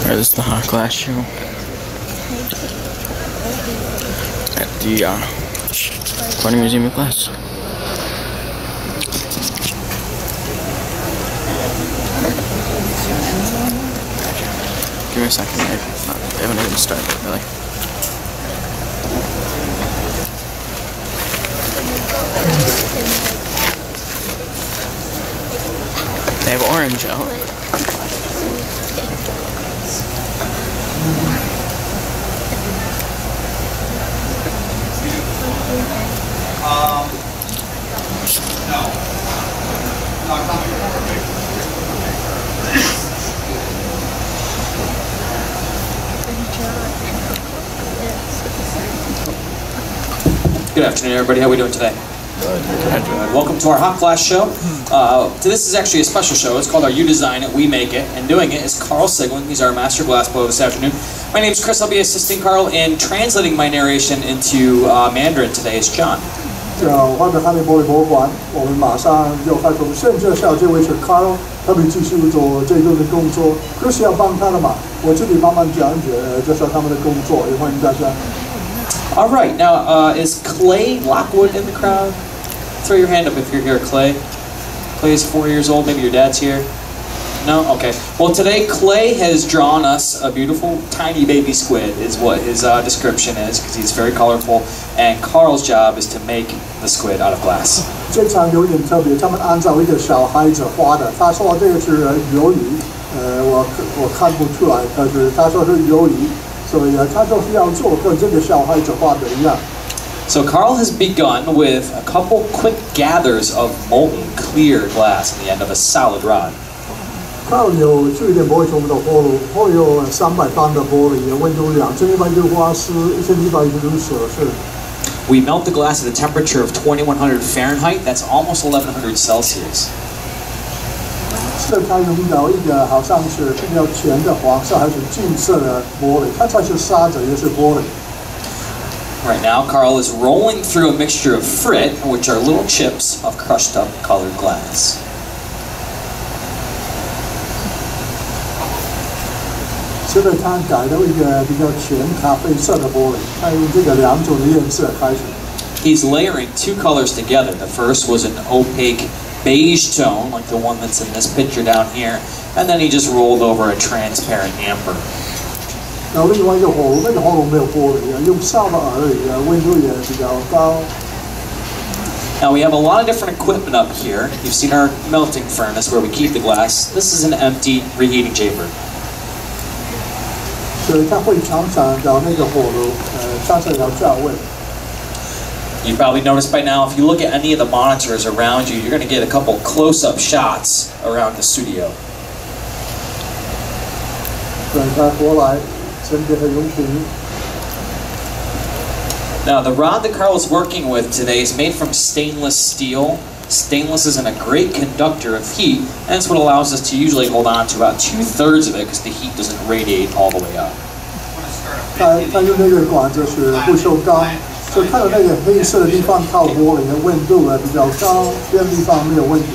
This is the hot glass show at the Corning Museum of Glass. Give me a second. They haven't even started, really. They have orange out. No. Not coming. Good afternoon, everybody. How are we doing today? Good. Welcome to our hot glass show. This is actually a special show. It's called our You Design It, We Make It, and doing it is Carl Sigwin. He's our master glass blower this afternoon. My name is Chris. I'll be assisting Carl in translating my narration into Mandarin today. Is John. 欢迎哈利玻璃博物馆，我们马上就开始。现介绍这位是 Carl， 特别继续做这个的工作。Chris 要帮他的忙，我这里慢慢讲解，介绍他们的工作，也欢迎大家。All right, now is Clay Lockwood in the crowd? Throw your hand up if you're here, Clay. Clay's 4 years old. Maybe your dad's here. No? Okay. Well, today Clay has drawn us a beautiful tiny baby squid is what his description is, because he's very colorful, and Carl's job is to make the squid out of glass. 这场有点特别，他们按照一个小孩子画的，他说这个是鱿鱼，我看不出来，可是他说是鱿鱼，所以他就是要做跟这个小孩子画的一样。So Carl has begun with a couple quick gathers of molten clear glass at the end of a solid rod. Carl 有注意点玻璃中的火炉，会有300磅的玻璃，温度2100华氏，1100摄氏。We melt the glass at a temperature of 2100 Fahrenheit. That's almost 1100 Celsius. 是他用到一个好像是比较浅的黄色还是金色的玻璃，它才是沙子，也是玻璃。Right now, Carl is rolling through a mixture of frit, which are little chips of crushed up colored glass. 现在他改了一个比较浅咖啡色的玻璃，他用这个2种的颜色开始。He's layering 2 colors together. The first was an opaque beige tone, like the one that's in this picture down here, and then he just rolled over a transparent amber. 然后另外一个火炉，那个火炉没有玻璃，用烧的而已，温度也比较高。Now we have a lot of different equipment up here. You've seen our melting furnace where we keep the glass. This is an empty reheating chamber. 所以它会常常到那个火炉，常常要调温。You've probably noticed by now, if you look at any of the monitors around you, you're going to get a couple close-up shots around the studio. 所以它过来，真的很用心。Now the rod that Carl is working with today is made from stainless steel. Stainless isn't a great conductor of heat, and it's what allows us to usually hold on to about 2/3 of it because the heat doesn't radiate all the way up. 它用那个管子是不锈钢，所以看到那个黑色的地方靠玻璃的温度比较高，别的地方没有问题。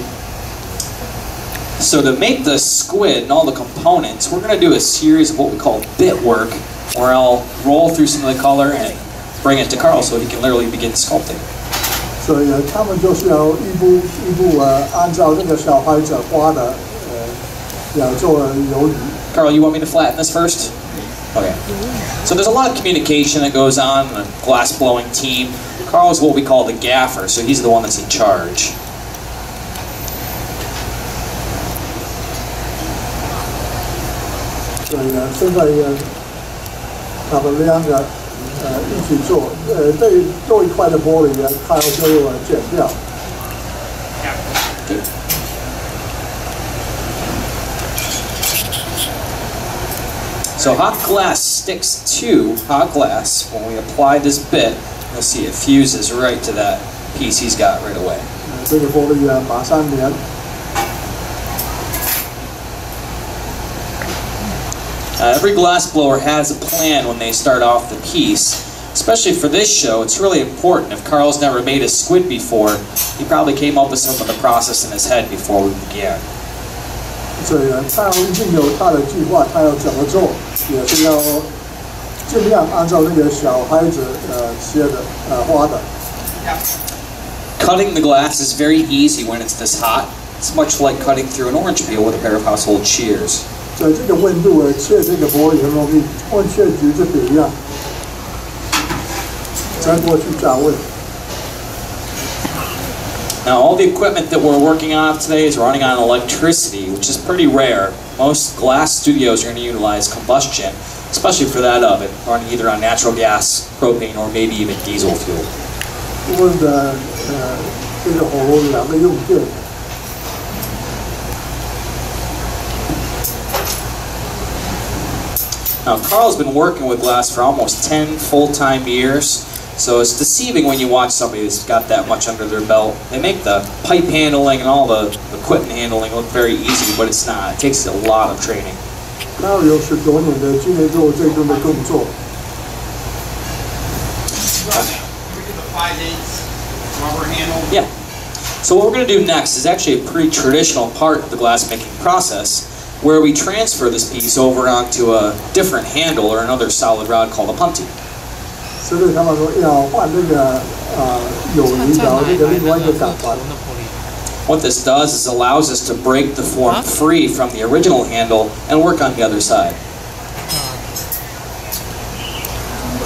So to make the squid and all the components, we're going to do a series of what we call bit work, where I'll roll through some of the color and bring it to Carl so he can literally begin sculpting. 所以他们就是要一步一步按照那个小孩子画的要做鱿鱼。Carl, you want me to flatten this first? Okay. So there's a lot of communication that goes on in the glass blowing team. Carl is what we call the gaffer, so he's the one that's in charge. 所以现在他们2个一起做，这多一块的玻璃他就剪掉。So hot glass sticks to hot glass. When we apply this bit, you'll see it fuses right to that piece he's got right away. 这个玻璃马上粘。Every glass blower has a plan when they start off the piece. Especially for this show, it's really important. If Carl's never made a squid before, he probably came up with some of the process in his head before we began. 所以呢，他一定有他的计划，他要怎么做，也是要尽量按照那个小孩子切的画的。Cutting the glass is very easy when it's this hot. It's much like cutting through an orange peel with a pair of household shears. 在这个温度切这个玻璃很容易，跟切橘子皮一样。再过去加温。Now, all the equipment that we're working on today is running on electricity, which is pretty rare. Most glass studios are going to utilize combustion, especially for that oven, running either on natural gas, propane, or maybe even diesel fuel. 温的这个火炉两个用电。Now, Carl's been working with glass for almost 10 full-time years. So it's deceiving when you watch somebody that's got that much under their belt. They make the pipe handling and all the equipment handling look very easy, but it's not. It takes a lot of training. 他有10多年的经验做这种的工作。Yeah. So what we're going to do next is actually a pretty traditional part of the glass making process, where we transfer this piece over onto a different handle or another solid rod called a punty. 所以他们说要换这个有离条这个另外一个感官。What this does is allows us to break the form free from the original handle and work on the other side.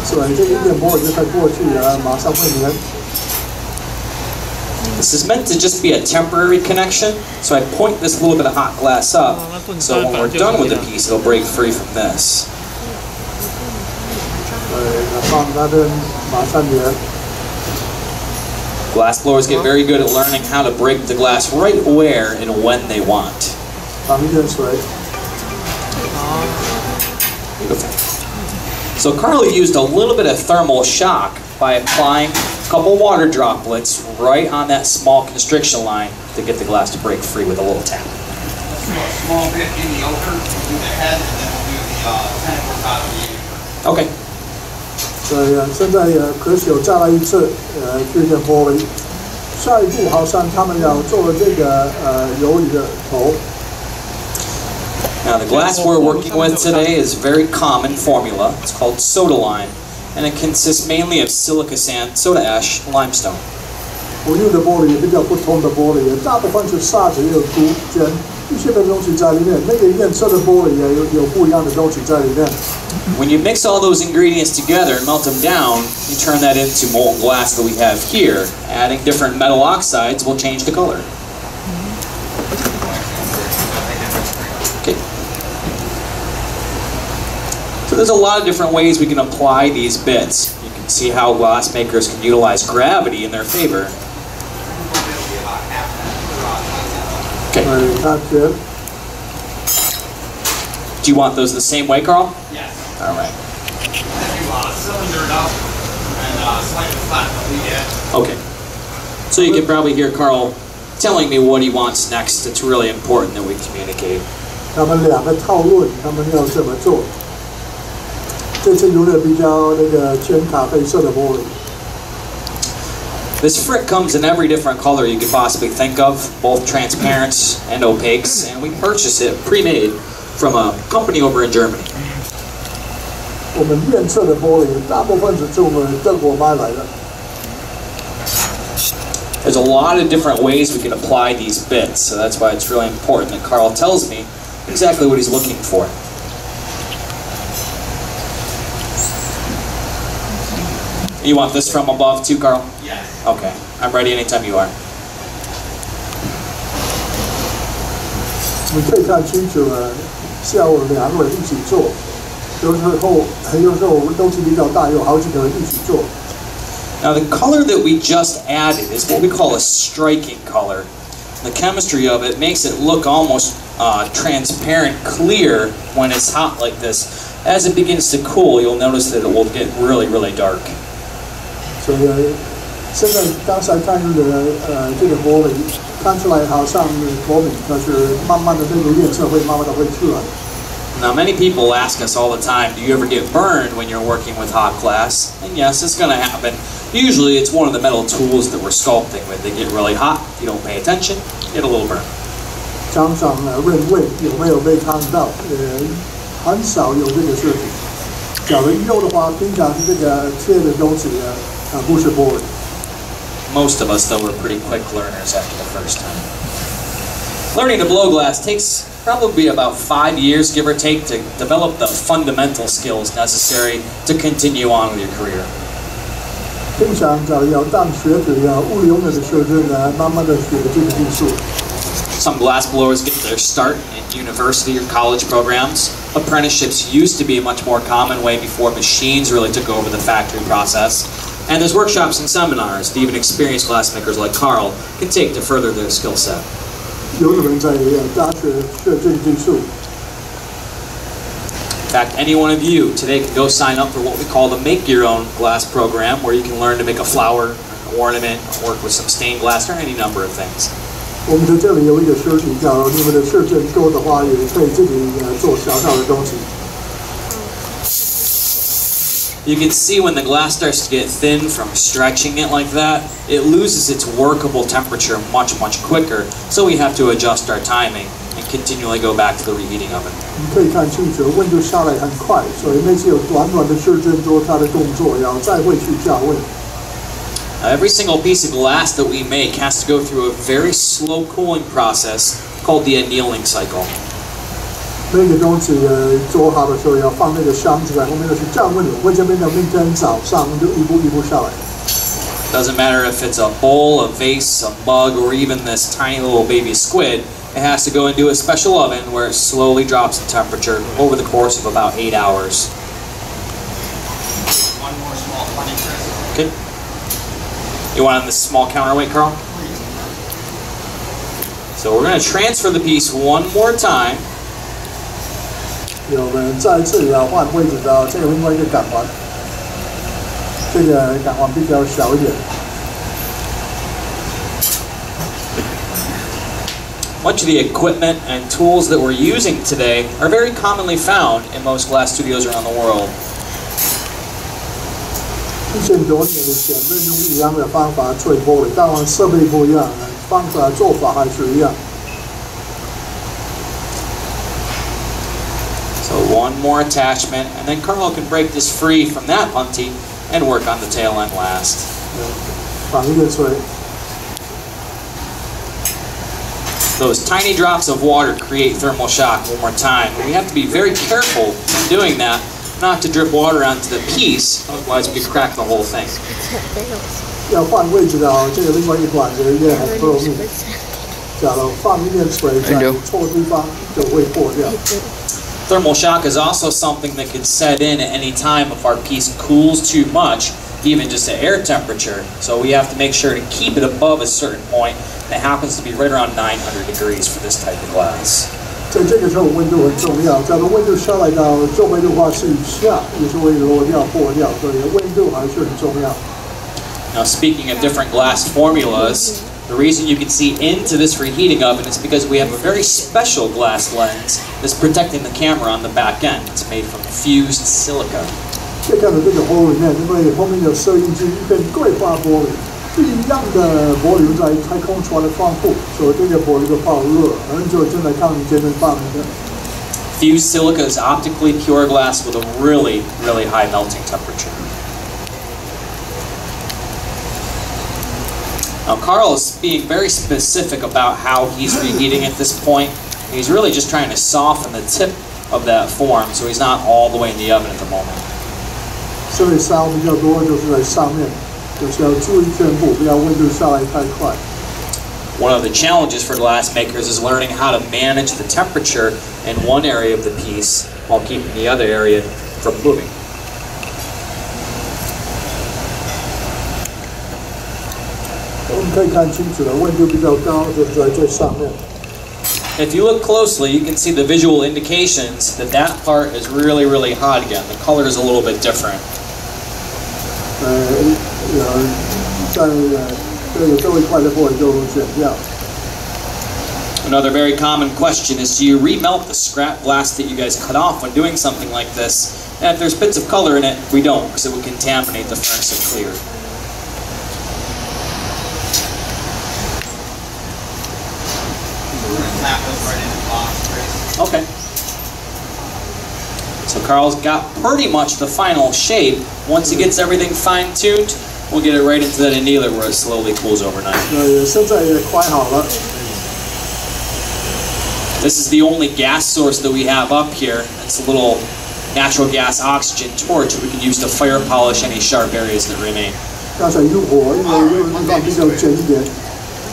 所以这一点玻璃它过去马上会粘。This is meant to just be a temporary connection, so I point this little bit of hot glass up, so when we're done with the piece, it'll break free from this. Glass blowers get very good at learning how to break the glass right where and when they want. Beautiful. So Carl used a little bit of thermal shock by applying a couple water droplets right on that small constriction line to get the glass to break free with a little tap. A small bit in the ochre, do the head, and then we'll do the tentacles out of the apron. Okay. 所以现在Chris 有再来一次这个玻璃，下一步好像他们要做这个鱿鱼的头。Now the glass we're working with today is a very common formula. It's called soda lime, and it consists mainly of silica sand, soda ash, limestone. 我用的玻璃比较不同的玻璃，大部分是砂纸有镀钧一些的东西在里面，那个颜色的玻璃也有不一样的东西在里面。When you mix all those ingredients together and melt them down, you turn that into molten glass that we have here. Adding different metal oxides will change the color. Okay. So there's a lot of different ways we can apply these bits. You can see how glass makers can utilize gravity in their favor. Okay. Do you want those the same way, Carl? Yes. All right. If you cylinder it up and slightly flat, we get. Okay. So you can probably hear Carl telling me what he wants next. It's really important that we communicate. 他们两个讨论，他们要怎么做？这次用的比较那个浅咖啡色的玻璃。This frit comes in every different color you could possibly think of, both transparents and opaques, and we purchase it pre-made from a company over in Germany. 我们验测的玻璃大部分是从德国买来的。There's a lot of different ways we can apply these bits, so that's why it's really important that Carl tells me exactly what he's looking for. You want this from above too, Carl? Yes. Okay, I'm ready anytime you are. 你可以看清楚下午2个人一起做，有时候东西比较大，有好几个人一起做。Now the color that we just added is what we call a striking color. The chemistry of it makes it look almost transparent, clear when it's hot like this. As it begins to cool, you'll notice that it will get really, really dark. 所以现在刚才看的这个玻璃看出来好像透明，但是慢慢的那个颜色会慢慢的会出来。Now many people ask us all the time, do you ever get burned when you're working with hot glass? And yes, it's going to happen. Usually it's one of the metal tools that we're sculpting with. They get really hot, if you don't pay attention, you get a little burn. 常常认位有没有被看到，很少有这个事情。假如有的话，平常这个切的东西不是玻璃。Most of us, though, were pretty quick learners after the first time. Learning to blow glass takes probably about 5 years, give or take, to develop the fundamental skills necessary to continue on with your career. 平常假如要当学者物理工程的学生呢，慢慢的学这个技术。Some glass blowers get their start in university or college programs. Apprenticeships used to be a much more common way before machines really took over the factory process. And there's workshops and seminars that even experienced glassmakers like Carl can take to further their skill set. 有的人在大学学这个技术。In fact, any one of you today can go sign up for what we call the Make Your Own Glass program, where you can learn to make a flower, an ornament, work with some stained glass, or any number of things. 我们在这里有一个设计，假如你们的设计够的话，也可以自己做小小的东西。You can see when the glass starts to get thin from stretching it like that, it loses its workable temperature much quicker, so we have to adjust our timing and continually go back to the reheating oven. 你可以看清楚，温度下来很快，所以每次有短的时间做它的动作，然后再回去加温。Every single piece of glass that we make has to go through a very slow cooling process called the annealing cycle. 每个东西做好的时候要放那个箱子在后面，就是降温的。我这边的明天早上就一步一步下来。Doesn't matter if it's a bowl, a vase, a mug, or even this tiny little baby squid. It has to go into a special oven where it slowly drops the temperature over the course of about 8 hours. One more small 20, Chris. Okay. You want on this small counterweight, Carl? So we're going to transfer the piece one more time. 我们再次要换位置的，这个另外一个感环，这个感环比较小一点。Much of the equipment and tools that we're using today are very commonly found in most glass studios around the world. 1000多年以前，人用一样的方法吹玻璃，当然设备不一样，方法做法还是一样。So one more attachment, and then Carl can break this free from that punty and work on the tail end last. 放一个吹。 Those tiny drops of water create thermal shock one more time. And we have to be very careful in doing that, not to drip water onto the piece, otherwise we could crack the whole thing. 要换位置的哦，这个另外一管子也很不容易。假如放一点水在错地方，就会破掉。 Thermal shock is also something that could set in at any time if our piece cools too much, even just at air temperature. So we have to make sure to keep it above a certain point, and it happens to be right around 900 degrees for this type of glass. 在这个时候温度很重要，假如温度下来到960以下，也是会落掉破掉，所以温度还是很重要。 Now speaking of different glass formulas, the reason you can see into this reheating oven is because we have a very special glass lens that's protecting the camera on the back end. It's made from fused silica. 可以看到这个玻璃里面，因为后面有摄影机跟硅化玻璃，不一样的玻璃在太空船的窗户，所以这个玻璃就爆热，很久正在看你这边放的。 Fused silica is optically pure glass with a really high melting temperature. Now Carl is being very specific about how he's reheating at this point. He's really just trying to soften the tip of that form, so he's not all the way in the oven at the moment. 所以烧比较多就是在上面，就是要注意全部，不要温度下来太快。 One of the challenges for glass makers is learning how to manage the temperature in one area of the piece while keeping the other area from moving. 我们可以看清楚了，温度比较高，就是在最上面。 If you look closely, you can see the visual indications that that part is really hot again. The color is a little bit different. 在这一块的玻璃就剪掉。 Another very common question is, do you remelt the scrap glass that you guys cut off when doing something like this? And if there's bits of color in it, we don't, because it would contaminate the furnace and clear. We're going to tap this right in the box. Okay. So Carl's got pretty much the final shape. Once he gets everything fine-tuned, we'll get it right into that annealer where it slowly cools overnight. 现在也快好了。 This is the only gas source that we have up here. It's a little natural gas oxygen torch we can use to fire polish any sharp areas that remain. 要小心火，因为有的地方比较尖一点。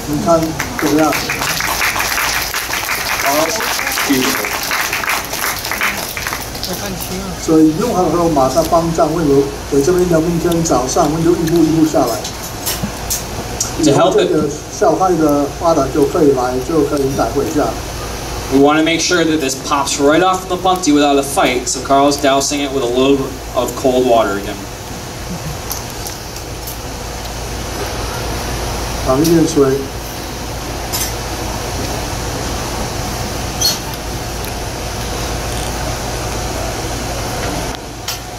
你看怎么样？ Beautiful. 所以用好后马上放上温炉，我这边的明天早上温度一步一步下来。 To help 这 it, 个小孩的花的就可以带回家。 we want to make sure that this pops right off the pumpty without a fight, so Carl's dousing it with a little of cold water again. 放一点水。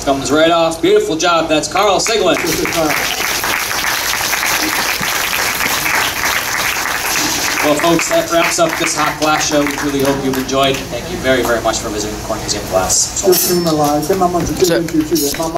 Comes right off. Beautiful job. That's Carl Siglin. 就是看。 Well, folks, that wraps up this hot glass show. We really hope you've enjoyed. Thank you very, very much for visiting the Cork Museum Glass. 就是你们来，跟妈妈直接进去，慢慢。